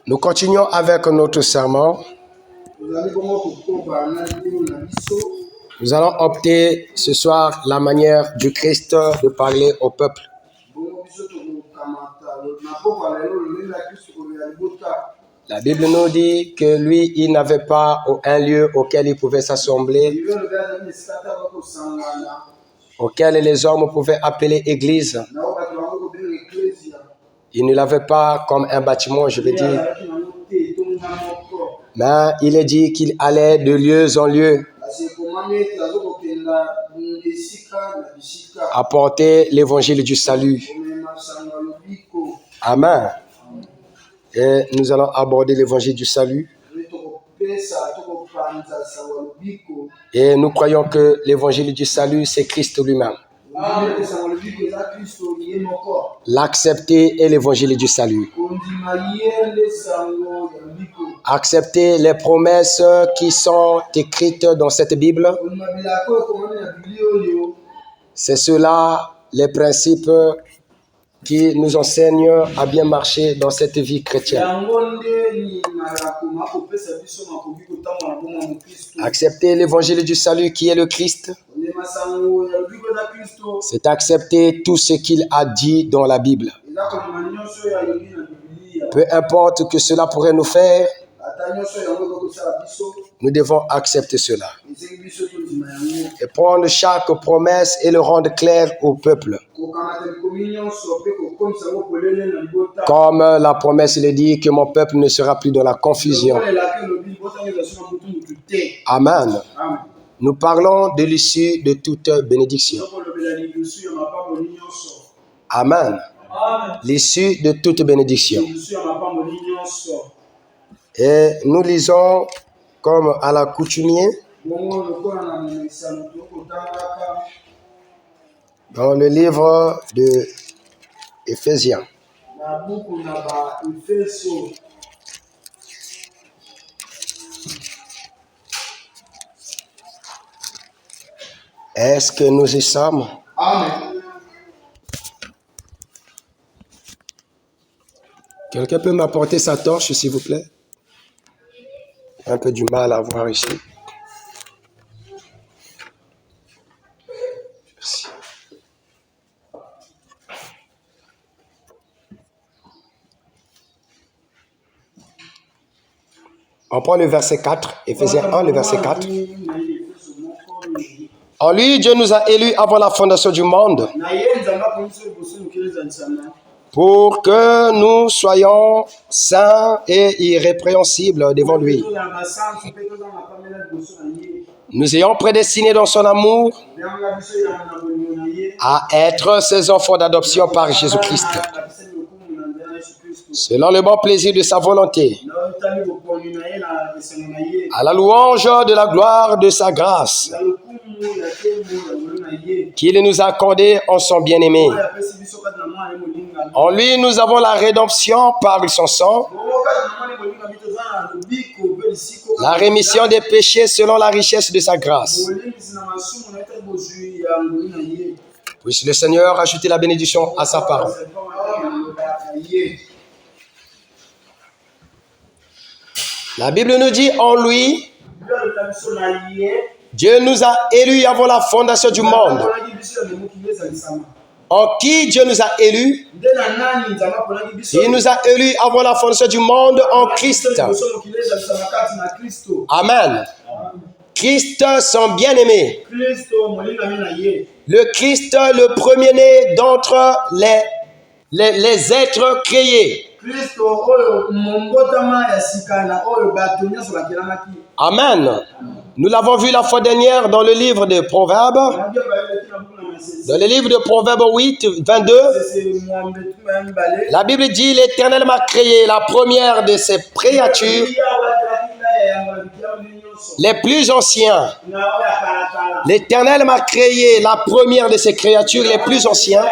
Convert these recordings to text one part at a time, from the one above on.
Nous continuons avec notre sermon. Nous allons opter ce soir la manière du Christ de parler au peuple. La Bible nous dit que lui, il n'avait pas un lieu auquel il pouvait s'assembler, auquel les hommes pouvaient appeler église. Il ne l'avait pas comme un bâtiment, je veux dire. Mais il est dit qu'il allait de lieu en lieu apporter l'évangile du salut. Amen. Et nous allons aborder l'évangile du salut. Et nous croyons que l'évangile du salut, c'est Christ lui-même. L'accepter est l'évangile du salut. Accepter les promesses qui sont écrites dans cette Bible. C'est cela les principes qui nous enseignent à bien marcher dans cette vie chrétienne. Accepter l'évangile du salut qui est le Christ, c'est accepter tout ce qu'il a dit dans la Bible. Peu importe que cela pourrait nous faire, nous devons accepter cela. Et prendre chaque promesse et le rendre clair au peuple. Comme la promesse le dit, que mon peuple ne sera plus dans la confusion. Amen. Nous parlons de l'issue de toute bénédiction. Amen. L'issue de toute bénédiction. Et nous lisons comme à l'accoutumée dans le livre de Éphésiens. Est-ce que nous y sommes? Amen. Quelqu'un peut m'apporter sa torche, s'il vous plaît? Un peu du mal à voir ici. Merci. On prend le verset 4, Éphésiens 1, le verset 4. En lui, Dieu nous a élus avant la fondation du monde pour que nous soyons saints et irrépréhensibles devant lui. Nous ayons prédestinés dans son amour à être ses enfants d'adoption par Jésus-Christ, selon le bon plaisir de sa volonté, à la louange de la gloire de sa grâce, qu'il nous a accordé en son bien-aimé. En lui, nous avons la rédemption par son sang, la rémission des péchés selon la richesse de sa grâce. Puisse le Seigneur ajouter la bénédiction à sa parole. La Bible nous dit en lui, Dieu nous a élus avant la fondation du monde. En qui Dieu nous a élus? Il nous a élus avant la fondation du monde en Christ. Amen. Christ, son bien-aimé. Le Christ, le premier-né d'entre les êtres créés. Amen. Nous l'avons vu la fois dernière dans le livre de Proverbes. Dans le livre de Proverbes 8, 22, la Bible dit: l'Éternel m'a créé la première de ses créatures, les plus anciens. L'Éternel m'a créé la première de ses créatures, les plus anciens,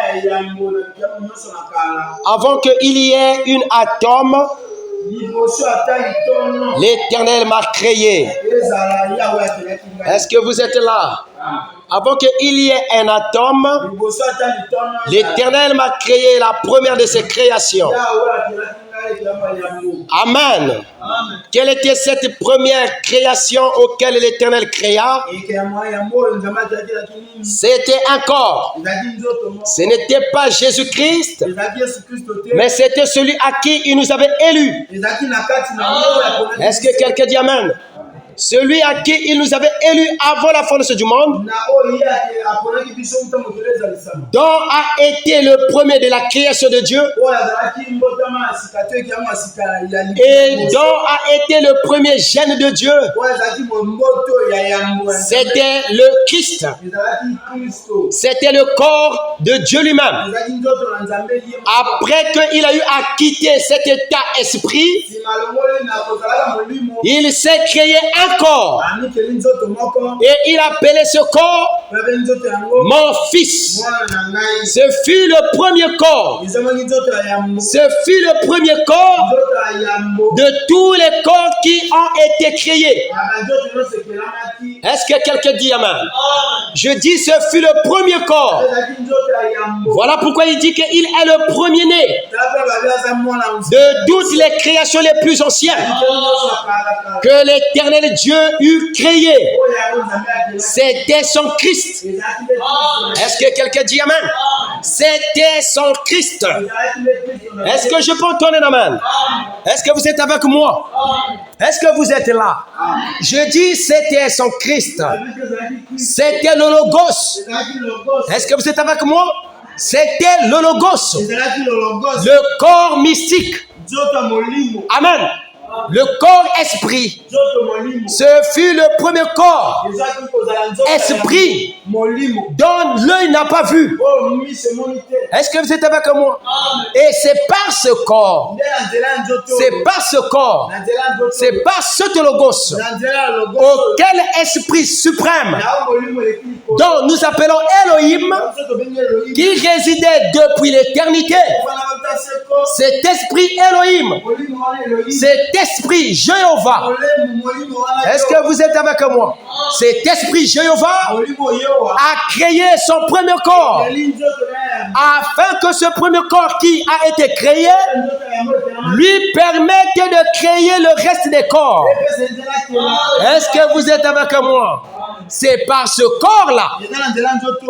avant qu'il y ait une atome. L'Éternel m'a créé. Est-ce que vous êtes là? Avant qu'il y ait un atome, l'Éternel m'a créé la première de ses créations. Amen. Quelle était cette première création auquel l'Éternel créa? C'était un corps. Ce n'était pas Jésus-Christ, mais c'était celui à qui il nous avait élus. Est-ce que quelqu'un dit Amen? Celui à qui il nous avait élus avant la fondation du monde, dont a été le premier de la création de Dieu, et dont a été le premier gène de Dieu, c'était le Christ. C'était le corps de Dieu lui-même. Après qu'il a eu à quitter cet état esprit, il s'est créé un corps. Et il appelait ce corps mon fils. Ce fut le premier corps. Ce fut le premier corps de tous les corps qui ont été créés. Est-ce que quelqu'un dit Amen? Je dis ce fut le premier corps. Voilà pourquoi il dit qu'il est le premier-né de toutes les créations les plus anciennes que l'Éternel Dieu eut créé. C'était son Christ. Est-ce que quelqu'un dit Amen? C'était son Christ. Est-ce que je peux entendre un Amen? Est-ce que vous êtes avec moi? Est-ce que vous êtes là? Je dis c'était son Christ. C'était le Logos. Est-ce que vous êtes avec moi? C'était le Logos. Le corps mystique. Amen. Le corps esprit. Ce fut le premier corps esprit dont l'œil n'a pas vu. Est-ce que vous êtes avec moi? Et c'est par ce corps, c'est par ce corps, c'est par ce Logos auquel esprit suprême dont nous appelons Elohim, qui résidait depuis l'éternité. Cet esprit Elohim, cet esprit Jéhovah. Est-ce que vous êtes avec moi? Cet esprit Jéhovah a créé son premier corps afin que ce premier corps qui a été créé lui permette de créer le reste des corps. Est-ce que vous êtes avec moi? C'est par ce corps-là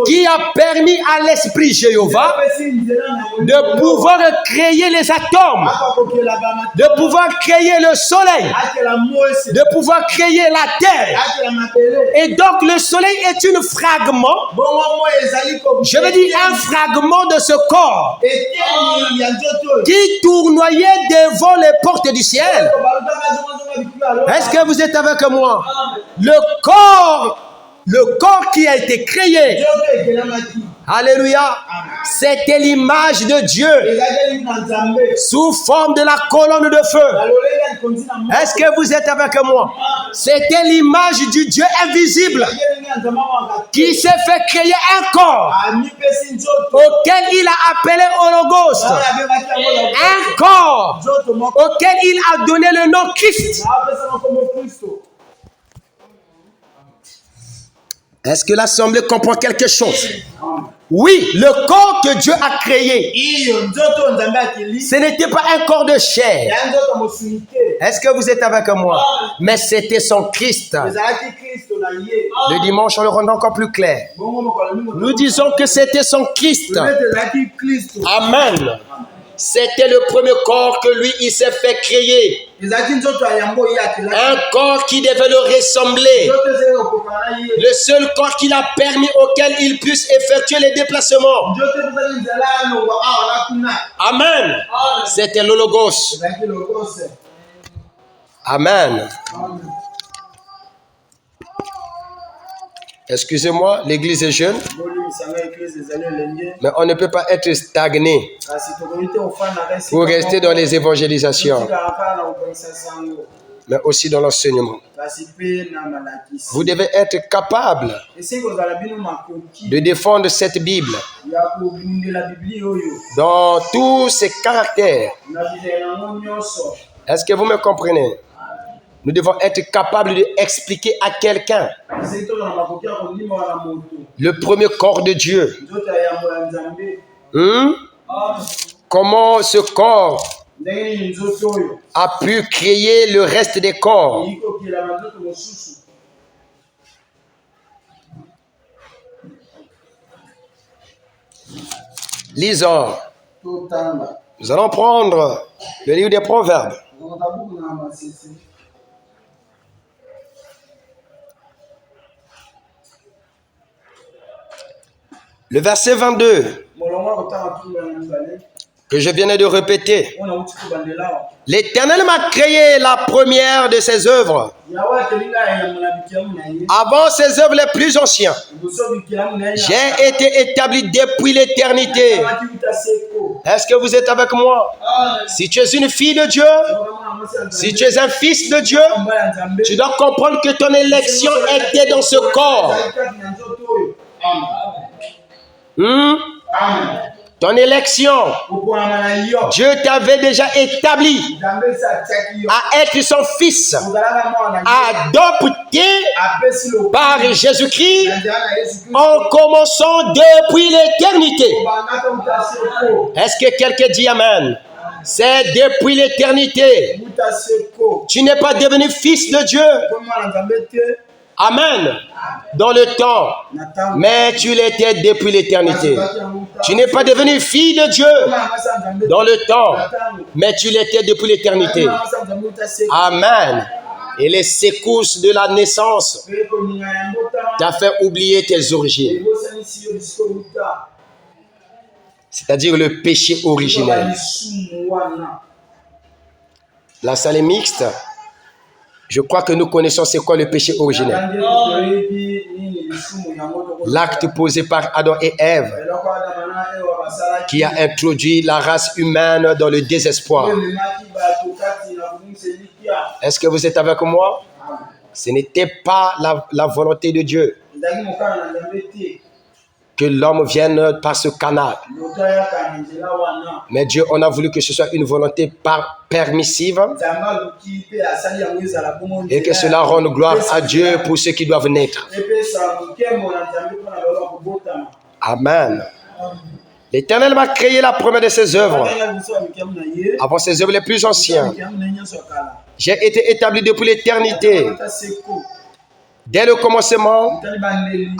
qui a permis à l'esprit Jéhovah de pouvoir créer les atomes, de pouvoir créer le soleil, de pouvoir créer la terre. Et donc le soleil est un fragment, je veux dire un fragment de ce corps qui tournoyait devant les portes du ciel. Est-ce que vous êtes avec moi? Le corps qui a été créé, alléluia, c'était l'image de Dieu sous forme de la colonne de feu. Est-ce que vous êtes avec moi? C'était l'image du Dieu invisible qui s'est fait créer un corps auquel il a appelé Hologos, un corps auquel il a donné le nom Christ. Est-ce que l'Assemblée comprend quelque chose? Oui, le corps que Dieu a créé, ce n'était pas un corps de chair. Est-ce que vous êtes avec moi? Mais c'était son Christ. Le dimanche, on le rend encore plus clair. Nous disons que c'était son Christ. Amen. C'était le premier corps que lui, il s'est fait créer. Un corps qui devait le ressembler. Le seul corps qu'il a permis auquel il puisse effectuer les déplacements. Amen. C'était le Logos. Amen. Excusez-moi, l'église est jeune, mais on ne peut pas être stagné pour rester dans les évangélisations, mais aussi dans l'enseignement. Vous devez être capable de défendre cette Bible dans tous ses caractères. Est-ce que vous me comprenez? Nous devons être capables d'expliquer à quelqu'un le premier corps de Dieu. Comment ce corps a pu créer le reste des corps. Lisons. Nous allons prendre le livre des Proverbes. Le verset 22 que je viens de répéter. L'Éternel m'a créé la première de ses œuvres. Avant ses œuvres les plus anciennes. J'ai été établi depuis l'éternité. Est-ce que vous êtes avec moi? Si tu es une fille de Dieu, si tu es un fils de Dieu, tu dois comprendre que ton élection était dans ce corps. Ton élection, Dieu t'avait déjà établi à être son fils, adopté par Jésus-Christ en commençant depuis l'éternité. Est-ce que quelqu'un dit Amen? C'est depuis l'éternité. Tu n'es pas devenu fils de Dieu. Amen. Dans le temps, mais tu l'étais depuis l'éternité. Tu n'es pas devenu fille de Dieu dans le temps, mais tu l'étais depuis l'éternité. Amen. Et les secousses de la naissance t'a fait oublier tes origines. C'est-à-dire le péché originel. La salle est mixte. Je crois que nous connaissons c'est quoi le péché originel. L'acte posé par Adam et Ève qui a introduit la race humaine dans le désespoir. Est-ce que vous êtes avec moi? Ce n'était pas la volonté de Dieu que l'homme vienne par ce canal. Mais Dieu, on a voulu que ce soit une volonté permissive et que cela rende gloire à Dieu pour ceux qui doivent naître. Amen. L'Éternel m'a créé la première de ses œuvres, avant ses œuvres les plus anciennes. J'ai été établi depuis l'éternité, dès le commencement,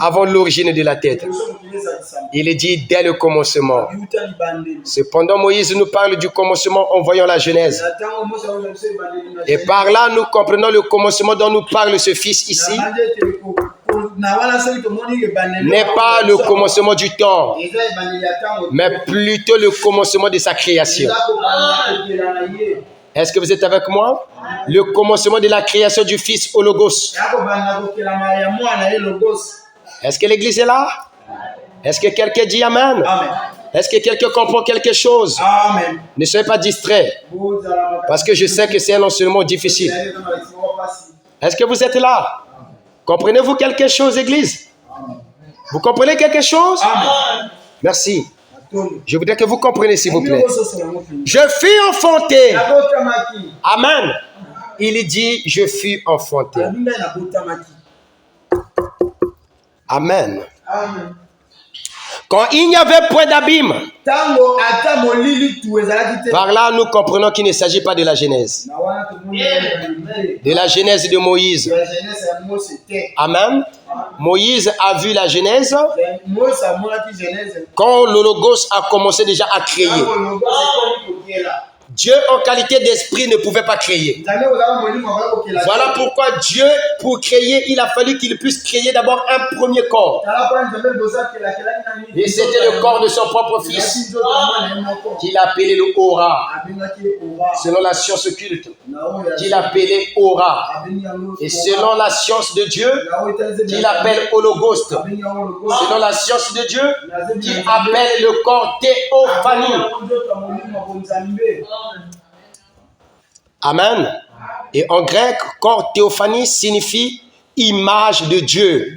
avant l'origine de la tête. Il est dit dès le commencement. Cependant, Moïse nous parle du commencement en voyant la Genèse. Et par là, nous comprenons le commencement dont nous parle ce fils ici. N'est pas le commencement du temps, mais plutôt le commencement de sa création. Est-ce que vous êtes avec moi? Le commencement de la création du Fils au Logos. Est-ce que l'église est là? Est-ce que quelqu'un dit Amen? Est-ce que quelqu'un comprend quelque chose? Amen. Ne soyez pas distrait, parce que je sais que c'est un enseignement difficile. Est-ce que vous êtes là? Comprenez-vous quelque chose, église? Vous comprenez quelque chose? Amen. Merci. Je voudrais que vous compreniez, s'il vous plaît. Je fus enfanté. Amen. Il dit, je fus enfanté. Amen. Quand il n'y avait point d'abîme, par là nous comprenons qu'il ne s'agit pas de la Genèse. De la Genèse de Moïse. Amen. Moïse a vu la Genèse quand le Logos a commencé déjà à créer. Dieu, en qualité d'esprit, ne pouvait pas créer. Voilà pourquoi Dieu, pour créer, il a fallu qu'il puisse créer d'abord un premier corps. Et c'était le corps de son propre fils, qu'il appelait le Ora, selon la science occulte, qu'il appelait Ora. Et selon la science de Dieu, qu'il appelle Hologhoste. Selon la science de Dieu, qu'il appelle le corps Théophanie. Amen. Et en grec, corps théophanie signifie image de Dieu.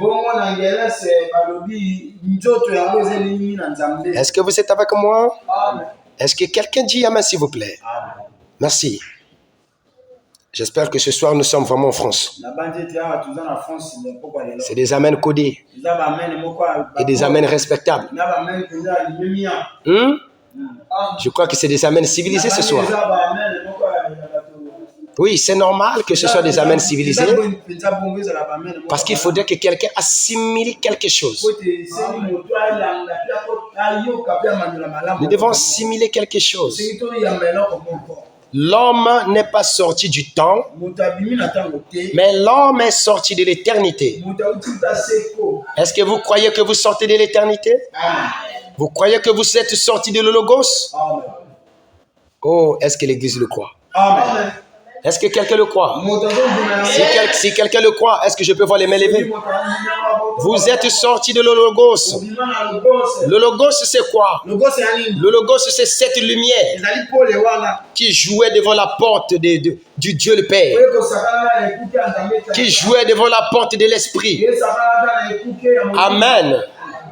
Est-ce que vous êtes avec moi? Est-ce que quelqu'un dit Amen, s'il vous plaît? Merci. J'espère que ce soir, nous sommes vraiment en France. C'est des amens codés et des amens respectables. Je crois que c'est des amens civilisés ce soir. Oui, c'est normal que ce soit des amens civilisés parce qu'il faudrait que quelqu'un assimile quelque chose. Nous devons assimiler quelque chose. L'homme n'est pas sorti du temps, mais l'homme est sorti de l'éternité. Est-ce que vous croyez que vous sortez de l'éternité? Vous croyez que vous êtes sorti de l'Hologos? Oh, est-ce que l'Église le croit? Amen. Est-ce que quelqu'un le croit? Si quelqu'un le croit, est-ce que je peux voir les mains levées? Vous êtes sortis de l'Hologos. Le Logos, c'est quoi? Le Logos, c'est cette lumière qui jouait devant la porte du Dieu le Père, qui jouait devant la porte de l'Esprit. Amen.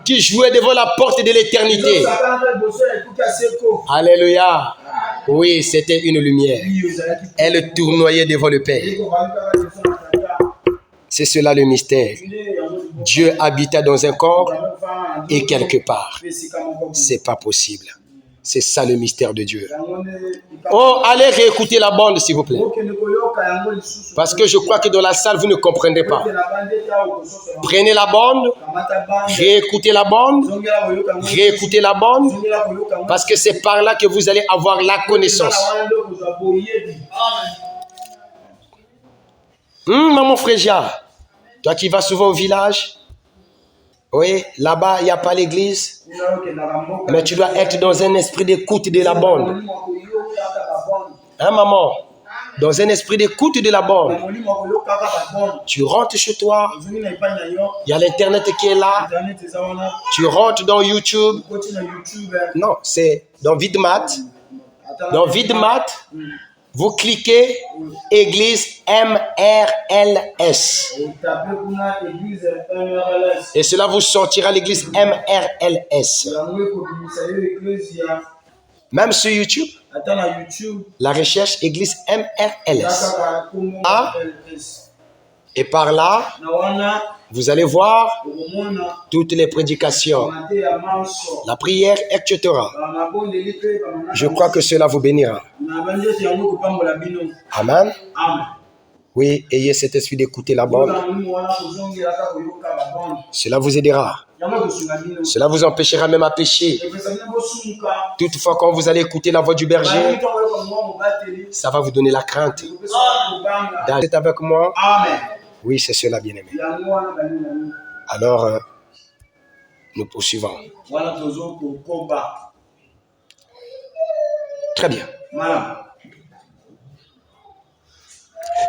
Qui jouait devant la porte de l'éternité. Alléluia. Oui, c'était une lumière. Elle tournoyait devant le Père. C'est cela le mystère. Dieu habita dans un corps et quelque part. C'est pas possible. C'est ça le mystère de Dieu. Oh, allez réécouter la bande s'il vous plaît. Parce que je crois que dans la salle vous ne comprendrez pas. Prenez la bande, réécoutez la bande, réécoutez la bande, parce que c'est par là que vous allez avoir la connaissance. Maman Frégia, toi qui vas souvent au village, oui, là-bas, il n'y a pas l'église, mais tu dois être dans un esprit d'écoute de la bande. Hein, maman? Dans un esprit d'écoute de la bande. Tu rentres chez toi, il y a l'internet qui est là, tu rentres dans YouTube. Non, c'est dans Vidmat. Dans Vidmat, vous cliquez Église MRLS. Et cela vous sortira l'église MRLS. Même sur YouTube, la recherche église MRLS. Et par là, vous allez voir toutes les prédications, la prière, etc. Je crois que cela vous bénira. Amen. Oui, ayez cet esprit d'écouter la bande. Cela vous aidera. Cela vous empêchera même à pécher. Toutefois, quand vous allez écouter la voix du berger, ça va vous donner la crainte. Vous êtes avec moi? Oui, c'est cela, bien-aimé. Alors, nous poursuivons. Très bien.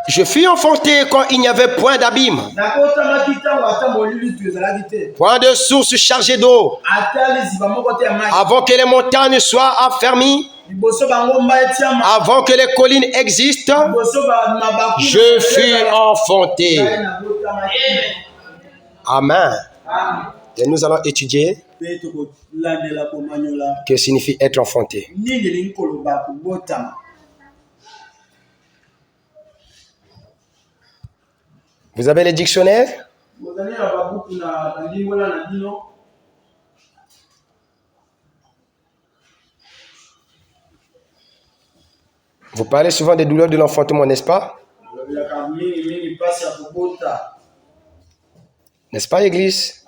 Je fus enfanté quand il n'y avait point d'abîme, point de source chargée d'eau, avant que les montagnes soient affermies, avant que les collines existent, je fus enfanté. Amen. Et nous allons étudier que signifie être enfanté. Vous avez les dictionnaires? Vous parlez souvent des douleurs de l'enfantement, n'est-ce pas? N'est-ce pas, Église?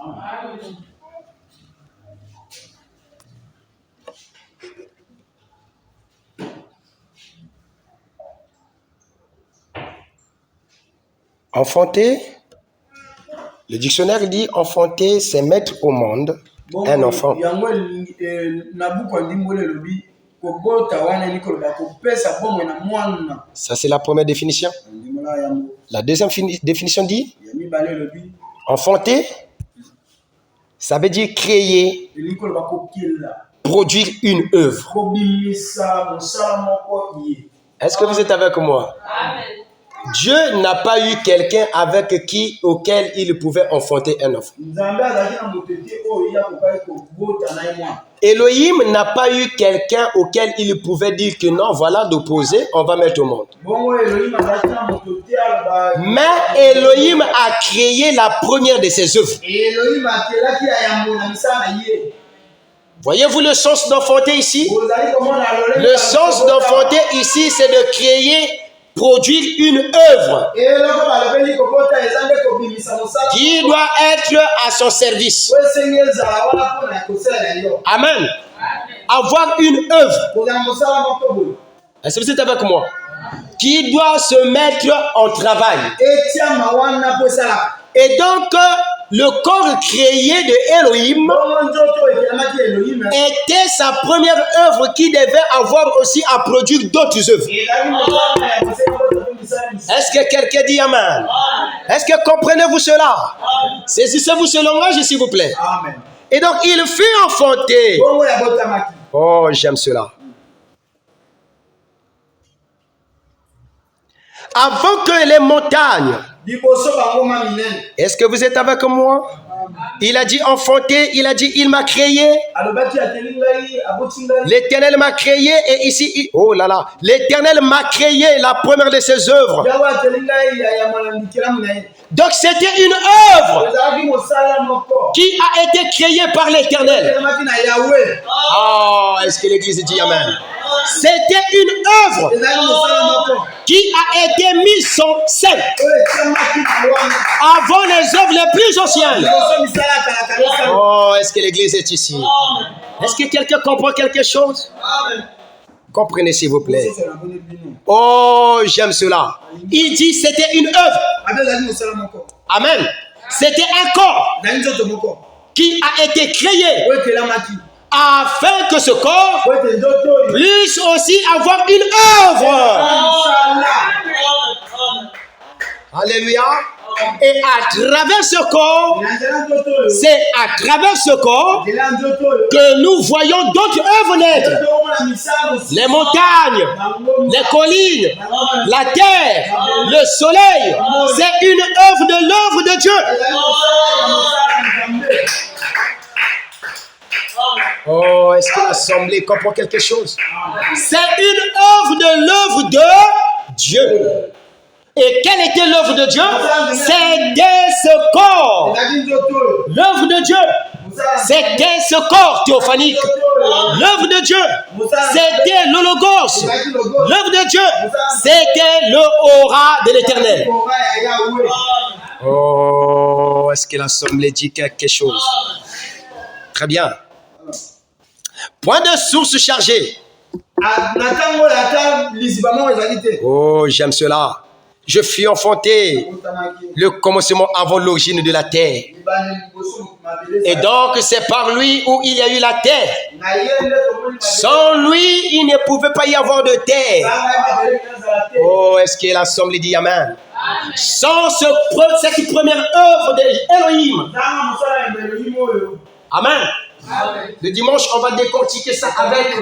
Enfanter, le dictionnaire dit enfanter, c'est mettre au monde un enfant. Ça, c'est la première définition. La deuxième définition dit enfanter, ça veut dire créer, produire une œuvre. Est-ce que vous êtes avec moi? Amen. Dieu n'a pas eu quelqu'un auquel il pouvait enfanter un enfant. Elohim n'a pas eu quelqu'un auquel il pouvait dire que non, voilà d'opposé, on va mettre au monde. Mais Elohim a créé la première de ses œuvres. Voyez-vous le sens d'enfanter ici? Le sens d'enfanter ici, c'est de créer, produire une œuvre qui doit être à son service. Amen. Avoir une œuvre. Est-ce que vous êtes avec moi? Qui doit se mettre en travail. Et donc, le corps créé de Elohim était sa première œuvre qui devait avoir aussi à produire d'autres œuvres. Est-ce que quelqu'un dit Amen? Est-ce que comprenez-vous cela? Saisissez-vous ce langage, s'il vous plaît. Amen. Et donc, il fut enfanté. Oh, j'aime cela. Avant que les montagnes... Est-ce que vous êtes avec moi? Il a dit enfanté, il a dit il m'a créé. L'Éternel m'a créé et ici, oh là là, l'Éternel m'a créé, la première de ses œuvres. Donc c'était une œuvre qui a été créée par l'Éternel. Oh, est-ce que l'Église dit Amen? C'était une œuvre qui a été mise en scène avant les œuvres les plus anciennes. Oh, est-ce que l'Église est ici? Est-ce que quelqu'un comprend quelque chose? Comprenez s'il vous plaît. Oh, j'aime cela. Il dit c'était une œuvre. Amen. C'était un corps qui a été créé afin que ce corps puisse aussi avoir une œuvre. Alléluia. Et à travers ce corps, c'est à travers ce corps que nous voyons d'autres œuvres naître. Les montagnes, les collines, la terre, le soleil. C'est une œuvre de l'œuvre de Dieu. Oh, est-ce que l'Assemblée comprend quelque chose? C'est une œuvre de l'œuvre de Dieu. Et quelle était l'œuvre de Dieu? C'était ce corps. L'œuvre de Dieu, c'était ce corps théophanique. L'œuvre de Dieu, c'était le Logos. L'œuvre de Dieu, c'était le aura de l'Éternel. Oh, est-ce que l'Assemblée dit quelque chose? Très bien. Point de source chargée. Oh, j'aime cela. Je fus enfanté, le commencement avant l'origine de la terre. Et donc, c'est par lui où il y a eu la terre. Sans lui, il ne pouvait pas y avoir de terre. Oh, est-ce que l'Assemblée dit Amen? Sans cette première œuvre d'Elohim. Amen. Le dimanche, on va décortiquer ça avec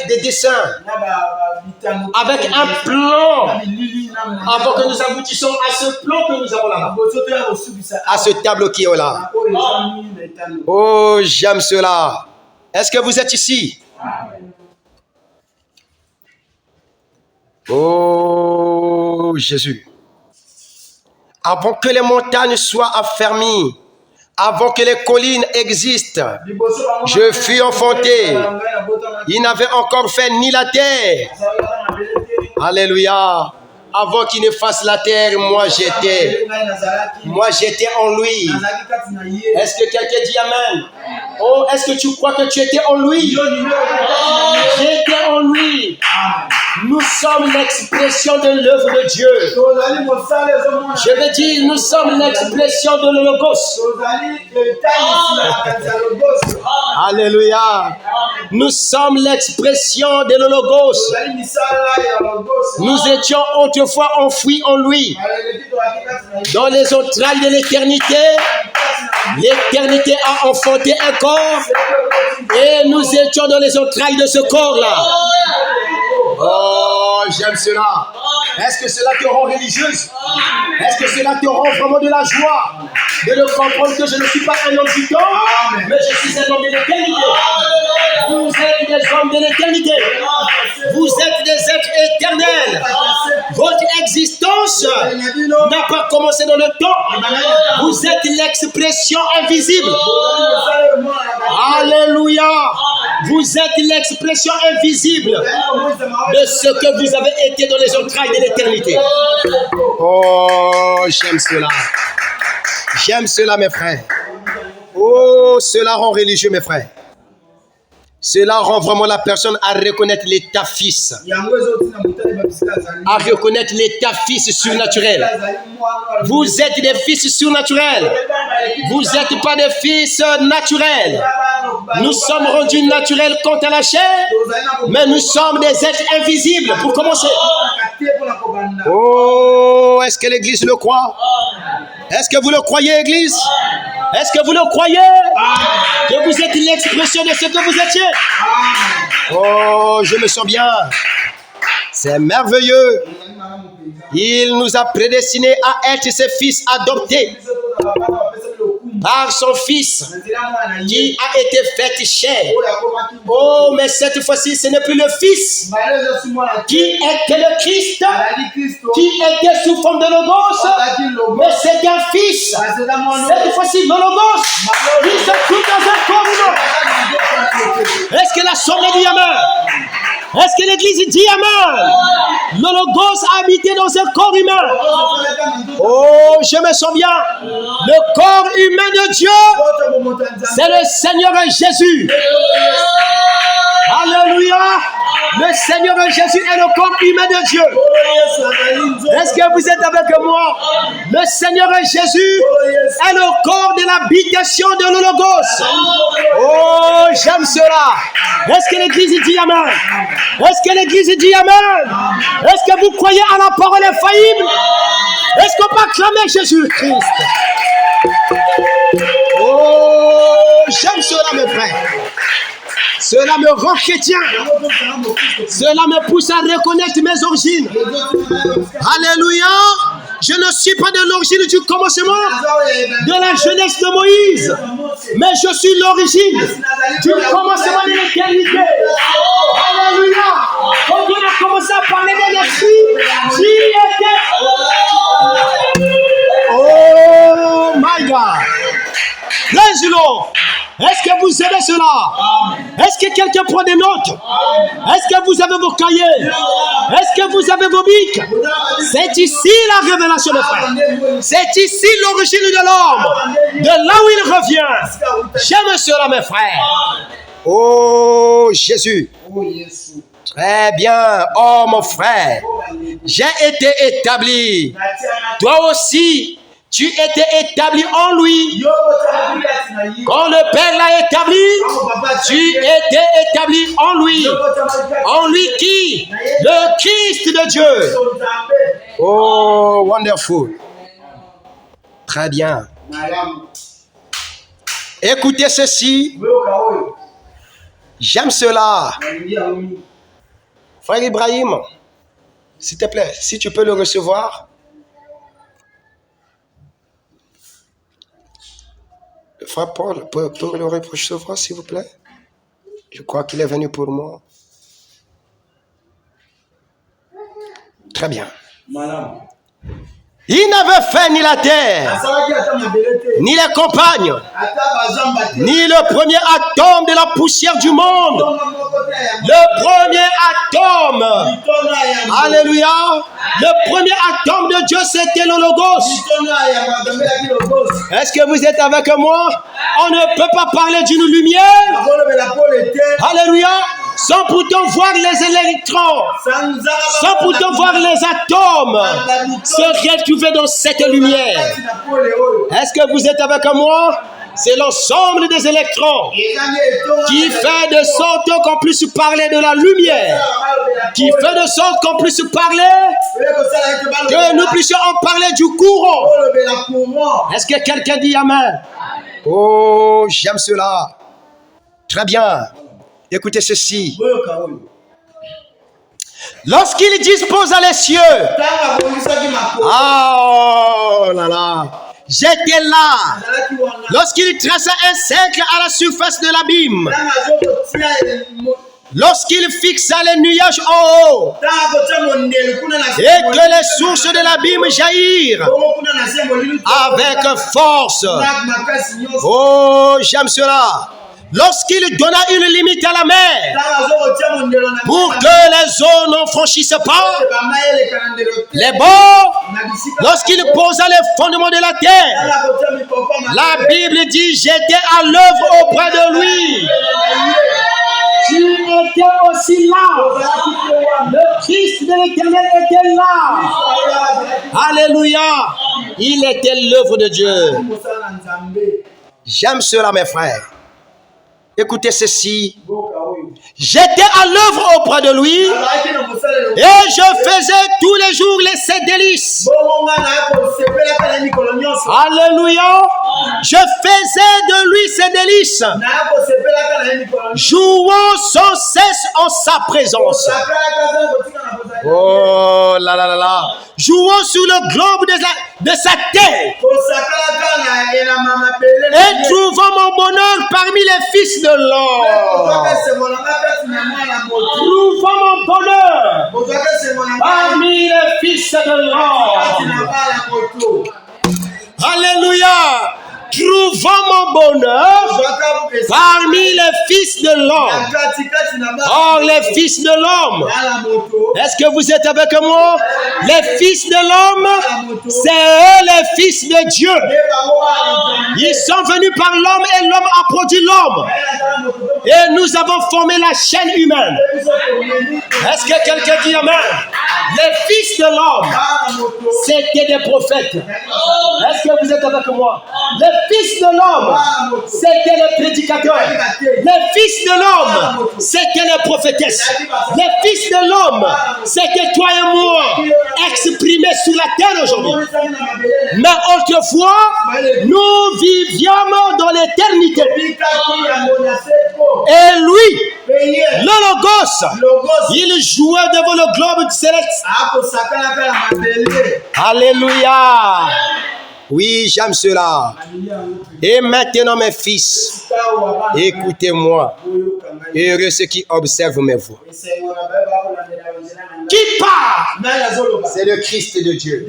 des dessins, avec un plan, avant que nous aboutissions à ce plan que nous avons là, à ce tableau qui est là. Oh, j'aime cela. Est-ce que vous êtes ici? Oh, Jésus. Avant que les montagnes soient affermies, avant que les collines existent, je fus enfanté. Il n'avait encore fait ni la terre. Alléluia. Avant qu'il ne fasse la terre, moi j'étais en lui. Est-ce que quelqu'un dit Amen? Oh, est-ce que tu crois que tu étais en lui? J'étais en lui. Nous sommes l'expression de l'œuvre de Dieu. Je veux dire, nous sommes l'expression de le Logos. Alléluia. Nous sommes l'expression de le Logos. Nous étions autrefois enfouis en lui. Dans les entrailles de l'éternité, l'éternité a enfanté un corps et nous étions dans les entrailles de ce corps-là. Oh, j'aime cela. Est-ce que cela te rend religieuse? Est-ce que cela te rend vraiment de la joie de le comprendre que je ne suis pas un homme du temps, mais je suis un homme de l'éternité? Vous êtes des hommes de l'éternité. Vous êtes des êtres éternels. Votre existence logos n'a pas commencé dans le temps. Vous êtes l'expression invisible. Alléluia. Vous êtes l'expression invisible de ce que vous avez été dans les entrailles de l'éternité. Oh, j'aime cela. J'aime cela, mes frères. Oh, cela rend religieux, mes frères. Cela rend vraiment la personne à reconnaître l'état fils. À reconnaître l'état fils surnaturel. Vous êtes des fils surnaturels. Vous n'êtes pas des fils naturels. Nous sommes rendus naturels quant à la chair, mais nous sommes des êtres invisibles. Pour commencer. Oh, est-ce que l'Église le croit? Est-ce que vous le croyez, Église? Est-ce que vous le croyez? Que vous êtes l'expression de ce que vous étiez? Oh, je me sens bien. C'est merveilleux. Il nous a prédestinés à être ses fils adoptés par son fils qui a été fait chair. Oh, mais cette fois-ci, ce n'est plus le fils qui était le Christ, qui était sous forme de logos, mais c'est un fils. Cette fois-ci, le logos, il se trouve dans un corps humain. Est-ce que l'assemblée dit amen? Est-ce que l'église dit amen? Le logos a habité dans un corps humain. Oh, je me souviens. Le corps humain de Dieu, c'est le Seigneur Jésus. Alléluia. Le Seigneur Jésus est le corps humain de Dieu. Est-ce que vous êtes avec moi? Le Seigneur Jésus est le corps de l'habitation de le logos. Oh, j'aime cela. Est-ce que l'église dit amen? Est-ce que l'église dit amen? Est-ce que vous croyez à la parole infaillible? Est-ce qu'on peut acclamer Jésus-Christ? Oh, j'aime cela, mes frères. Cela me rend chrétien. Cela me pousse à reconnaître mes origines. Alléluia. Je ne suis pas de l'origine du commencement, de la jeunesse de Moïse, mais je suis l'origine du commencement de l'éternité. Alléluia. Quand on a commencé à parler de l'esprit, j'y étais. Oh my God. Praise the Lord. Est-ce que vous aimez cela? Est-ce que quelqu'un prend des notes? Est-ce que vous avez vos cahiers? Est-ce que vous avez vos bics? C'est ici la révélation de frère. C'est ici l'origine de l'homme. De là où il revient. J'aime cela, mes frères. Oh, Jésus. Très bien. Oh, mon frère. J'ai été établi. Toi aussi. Tu étais établi en lui. Quand le Père l'a établi, tu étais établi en lui. En lui qui? Le Christ de Dieu. Oh, wonderful. Très bien. Écoutez ceci. J'aime cela. Frère Ibrahim, s'il te plaît, si tu peux le recevoir. Frère Paul, pour le recevoir, s'il vous plaît. Je crois qu'il est venu pour moi. Très bien. Il n'avait fait ni la terre, ni les campagnes, ni le premier atome de la poussière du monde. Le premier atome. Alléluia. Le premier atome de Dieu, c'était le logos. Est-ce que vous êtes avec moi? On ne peut pas parler d'une lumière. Alléluia. Sans pourtant voir les électrons, sans pourtant voir les atomes se retrouver dans cette lumière. Est-ce que vous êtes avec moi? C'est l'ensemble des électrons qui fait de sorte qu'on puisse parler de la lumière, qui fait de sorte qu'on puisse parler, que nous puissions en parler du courant. Est-ce que quelqu'un dit amen? Oh, j'aime cela. Très bien. Écoutez ceci. Lorsqu'il disposa les cieux, oh là là, j'étais là. Lorsqu'il traça un cercle à la surface de l'abîme, lorsqu'il fixa les nuages en haut, et que les sources de l'abîme jaillirent avec force. Oh, j'aime cela. Lorsqu'il donna une limite à la mer pour que les eaux n'en franchissent pas les bords, lorsqu'il posa les fondements de la terre, la Bible dit: j'étais à l'œuvre auprès de lui. Tu étais aussi là. Le Christ de l'Éternel était là. Alléluia. Il était l'œuvre de Dieu. J'aime cela, mes frères. Écoutez ceci. J'étais à l'œuvre auprès de lui et je faisais tous les jours ses délices. Alléluia. Je faisais de lui ses délices, jouant sans cesse en sa présence. Oh là là là là. Jouant sur le globe de sa tête et trouvant mon bonheur parmi les fils de l'homme. Trouvant mon bonheur parmi les fils de l'homme. Alléluia. Trouvant mon bonheur parmi les fils de l'homme. Or, les fils de l'homme, est-ce que vous êtes avec moi? Les fils de l'homme, c'est eux les fils de Dieu. Ils sont venus par l'homme et l'homme a produit l'homme. Et nous avons formé la chaîne humaine. Est-ce que quelqu'un dit amen? Les fils de l'homme, c'était des prophètes. Est-ce que vous êtes avec moi? Les fils de l'homme, c'était les prédicateurs. Les fils de l'homme, c'était les prophétesses. Les fils de l'homme, c'était toi et moi, exprimés sur la terre aujourd'hui. Mais autrefois, nous vivions dans l'éternité. Et lui, le Logos, il jouait devant le globe céleste. Alléluia. Oui, j'aime cela. Et maintenant, mes fils, écoutez-moi. Heureux ceux qui observent mes voix. Qui parle? C'est le Christ de Dieu.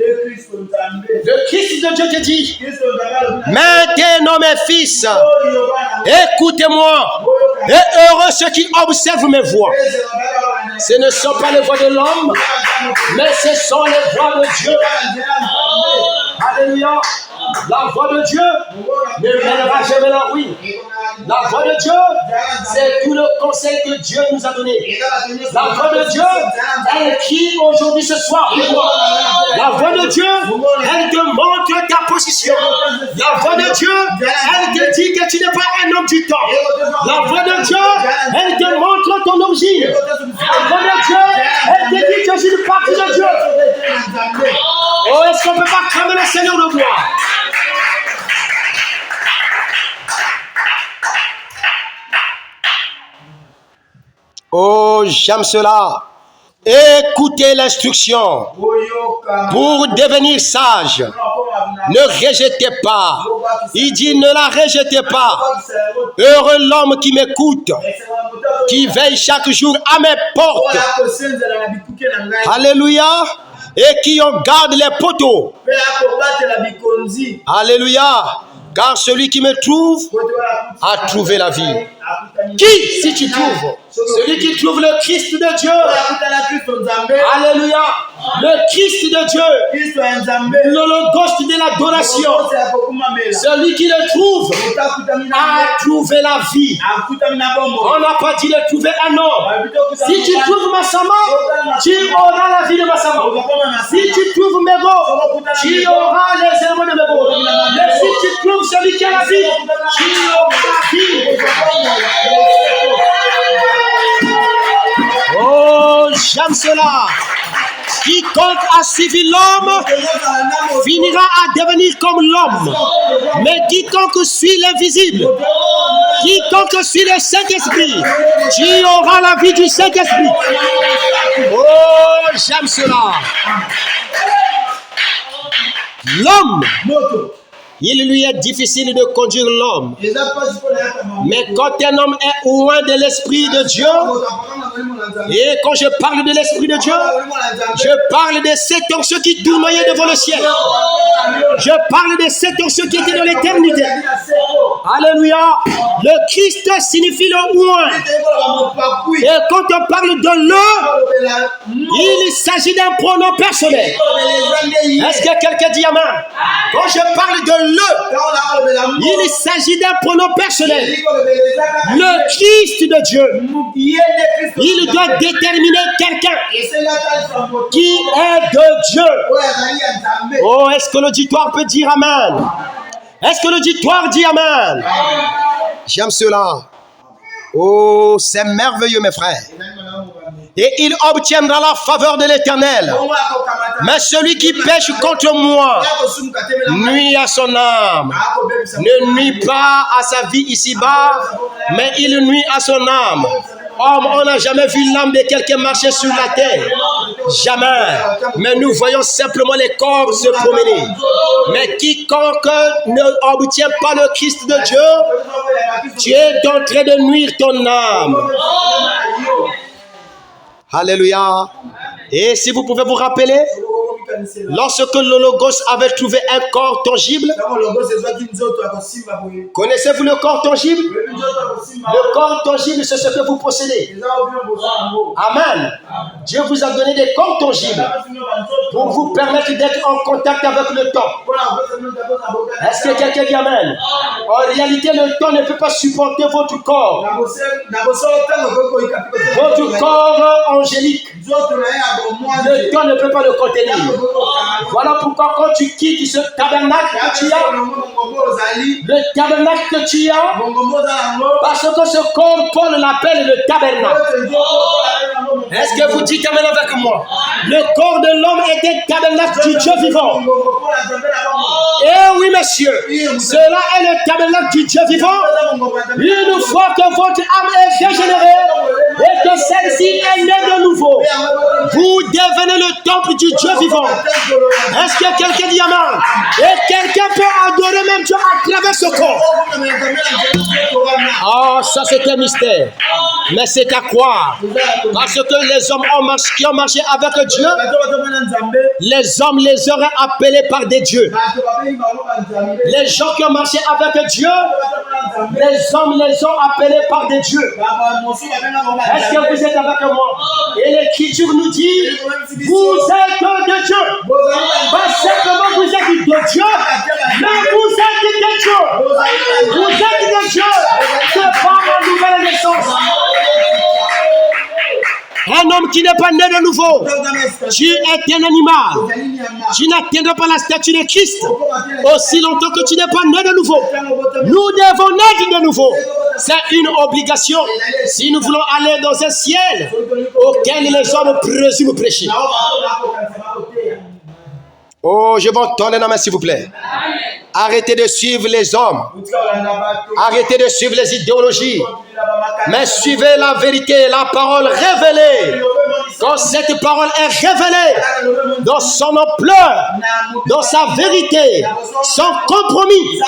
Le Christ de Dieu te dit: maintenant, mes fils, écoutez-moi. Et heureux ceux qui observent mes voix. Ce ne sont pas les voix de l'homme, mais ce sont les voix de Dieu. Alléluia. La voix de Dieu ne mènera jamais la ruine. La voix de Dieu, c'est tout le conseil que Dieu nous a donné. La voix de Dieu, elle crie aujourd'hui ce soir. La voix de Dieu, elle te montre ta position. La voix de Dieu, elle te dit que tu n'es pas un homme du temps. La voix de Dieu, elle te montre ton origine. La voix de Dieu, elle te dit que je suis une partie de Dieu. Oh, est-ce qu'on ne peut pas cramer le Seigneur de gloire? Oh, j'aime cela. Écoutez l'instruction. Pour devenir sage, ne rejetez pas. Il dit: ne la rejetez pas. Heureux l'homme qui m'écoute, qui veille chaque jour à mes portes. Alléluia. Et qui en garde les poteaux. Alléluia. Car celui qui me trouve a trouvé la vie. Qui, si tu trouves? Celui qui trouve le Christ de Dieu. Alléluia. Le Christ de Dieu. Le Logos de l'adoration. Celui qui le trouve a trouvé la vie. On n'a pas dit de trouver un homme. Si tu trouves Massama, tu auras la vie de Massama. Si tu trouves Mego, tu auras les éléments de Mego. Mais si tu trouves celui qui a la vie, tu auras la vie. Oh, j'aime cela. Quiconque a suivi l'homme finira à devenir comme l'homme. Mais quiconque suit l'invisible, quiconque suit le Saint-Esprit, tu auras la vie du Saint-Esprit. Oh, j'aime cela. L'homme, il lui est difficile de conduire l'homme. Mais quand un homme est loin de l'Esprit de Dieu, Et quand je parle de l'Esprit de Dieu, je parle de cet onction qui tournoyait devant le ciel. Je parle de cette onction qui était dans l'éternité. Alléluia. Le Christ signifie le oint. Et quand on parle de le, il s'agit d'un pronom personnel. Est-ce que quelqu'un dit amen? Quand je parle de le, il s'agit d'un pronom personnel. Le Christ de Dieu, il doit déterminer quelqu'un qui est de Dieu. Oh, est-ce que l'auditoire peut dire amen? Est-ce que l'auditoire dit amen? J'aime cela. Oh, c'est merveilleux, mes frères. Et il obtiendra la faveur de l'Éternel. Mais celui qui pêche contre moi nuit à son âme. Ne nuit pas à sa vie ici-bas, mais il nuit à son âme. Homme, on n'a jamais vu l'âme de quelqu'un marcher sur la terre. Jamais. Mais nous voyons simplement les corps se promener. Mais quiconque ne obtient pas le Christ de Dieu, tu es en train de nuire ton âme. Alléluia. Et si vous pouvez vous rappeler, lorsque le Logos avait trouvé un corps tangible, connaissez-vous le corps tangible? Le corps tangible, c'est ce que vous possédez. Amen. Dieu vous a donné des corps tangibles pour vous permettre d'être en contact avec le temps. Est-ce que quelqu'un dit amen? En réalité, le temps ne peut pas supporter votre corps. Votre corps angélique. Le temps ne peut pas le contenir. Voilà pourquoi quand tu quittes ce tabernacle que tu as, le tabernacle que tu as, parce que ce corps, Paul l'appelle le tabernacle. Est-ce que vous dites amen avec moi? Le corps de l'homme était le tabernacle du Dieu vivant. Eh oui, messieurs, cela est le tabernacle du Dieu vivant. Une fois que votre âme est régénérée et que celle-ci est née de nouveau, vous devenez le temple du Dieu vivant. Est-ce que quelqu'un dit amen? Et quelqu'un peut adorer même Dieu à travers ce corps. Oh, ça c'est un mystère. Mais c'est à croire. Parce que les hommes qui ont marché avec Dieu, les hommes les auraient appelés par des dieux. Les gens qui ont marché avec Dieu, les hommes les ont appelés par des dieux. Est-ce que vous êtes avec moi? Et l'Écriture nous dit, vous êtes de Dieu. Pas simplement vous êtes de Dieu, mais vous êtes de Dieu. Vous êtes de Dieu. C'est par la nouvelle naissance. Un homme qui n'est pas né de nouveau, tu es un animal. Tu n'atteindras pas la statue de Christ aussi longtemps que tu n'es pas né de nouveau. Nous devons naître de nouveau. C'est une obligation si nous voulons aller dans un ciel auquel les hommes présument prêcher. Oh, je vais entendre la main s'il vous plaît. Arrêtez de suivre les hommes. Arrêtez de suivre les idéologies. Mais suivez la vérité, la parole révélée. Quand cette parole est révélée dans son ampleur, dans sa vérité, sans compromis.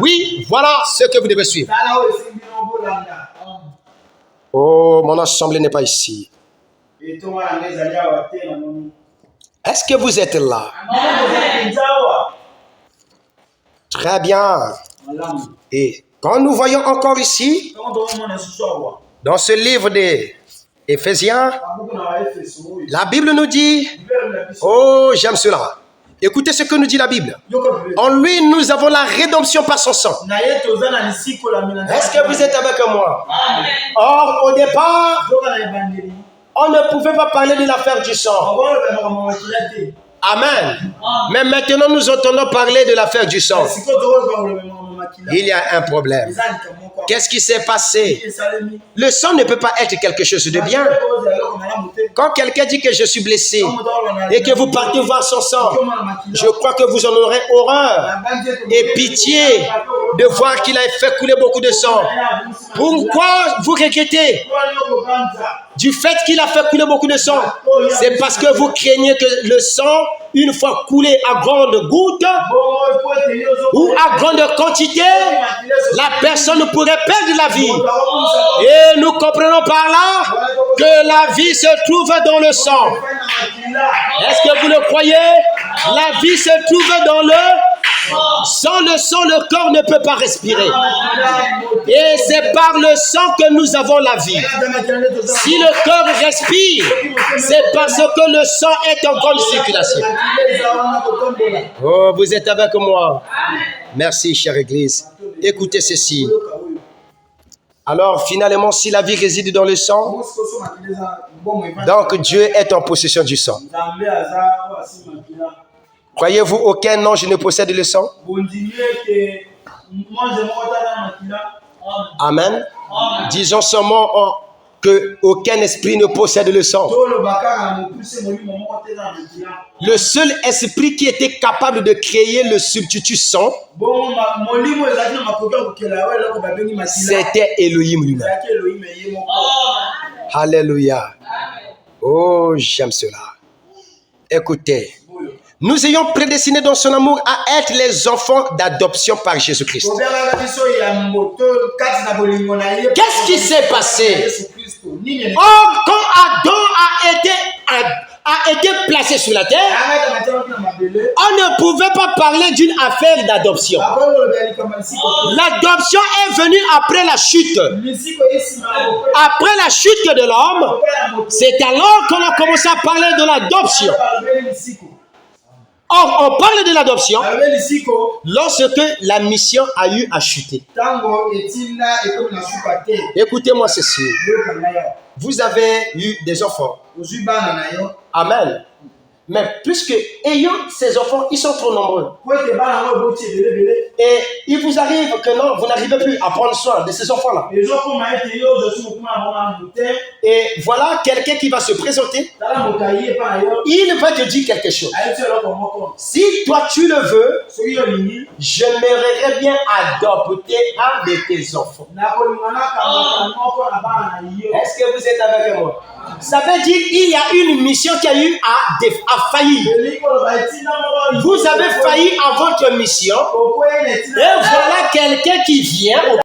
Oui, voilà ce que vous devez suivre. Oh, mon assemblée n'est pas ici. Est-ce que vous êtes là? Très bien. Et quand nous voyons encore ici, dans ce livre des Éphésiens, la Bible nous dit, oh, j'aime cela. Écoutez ce que nous dit la Bible. En lui, nous avons la rédemption par son sang. Est-ce que vous êtes avec moi? Or, au départ, on ne pouvait pas parler de l'affaire du sang. Amen. Mais maintenant, nous entendons parler de l'affaire du sang. Il y a un problème. Qu'est-ce qui s'est passé? Le sang ne peut pas être quelque chose de bien. Quand quelqu'un dit que je suis blessé et que vous partez voir son sang, je crois que vous en aurez horreur et pitié de voir qu'il a fait couler beaucoup de sang. Pourquoi vous regrettez? du fait qu'il a fait couler beaucoup de sang. C'est parce que vous craignez que le sang, une fois coulé à grande goutte ou à grande quantité, la personne pourrait perdre la vie. Et nous comprenons par là que la vie se trouve dans le sang. Est-ce que vous le croyez? La vie se trouve dans le sans le sang, le corps ne peut pas respirer. Et c'est par le sang que nous avons la vie. Si le corps respire, c'est parce que le sang est en grande circulation. Oh, vous êtes avec moi. Merci, chère Église. Écoutez ceci. Alors, finalement, si la vie réside dans le sang, donc Dieu est en possession du sang. Croyez-vous aucun ange ne possède le sang? Amen. Disons seulement qu'aucun esprit ne possède le sang. Le seul esprit qui était capable de créer le substitut sang, c'était Elohim lui-même. Alléluia. Oh, j'aime cela. Écoutez. Nous ayons prédestiné dans son amour à être les enfants d'adoption par Jésus-Christ. Qu'est-ce qui s'est passé? Or, quand Adam a été placé sur la terre, on ne pouvait pas parler d'une affaire d'adoption. L'adoption est venue après la chute. Après la chute de l'homme, c'est alors qu'on a commencé à parler de l'adoption. Or, on parle de l'adoption lorsque la mission a eu à chuter. Écoutez-moi ceci. Vous avez eu des enfants. Amen. Mais puisque ayant ces enfants, ils sont trop nombreux. Et il vous arrive que non, vous n'arrivez plus à prendre soin de ces enfants-là. Et voilà quelqu'un qui va se présenter. Il va te dire quelque chose. Si toi tu le veux, j'aimerais bien adopter un de tes enfants. Est-ce que vous êtes avec moi? Ça veut dire qu'il y a une mission qui a eu à faillir. Vous avez failli à votre mission. Et voilà quelqu'un qui vient au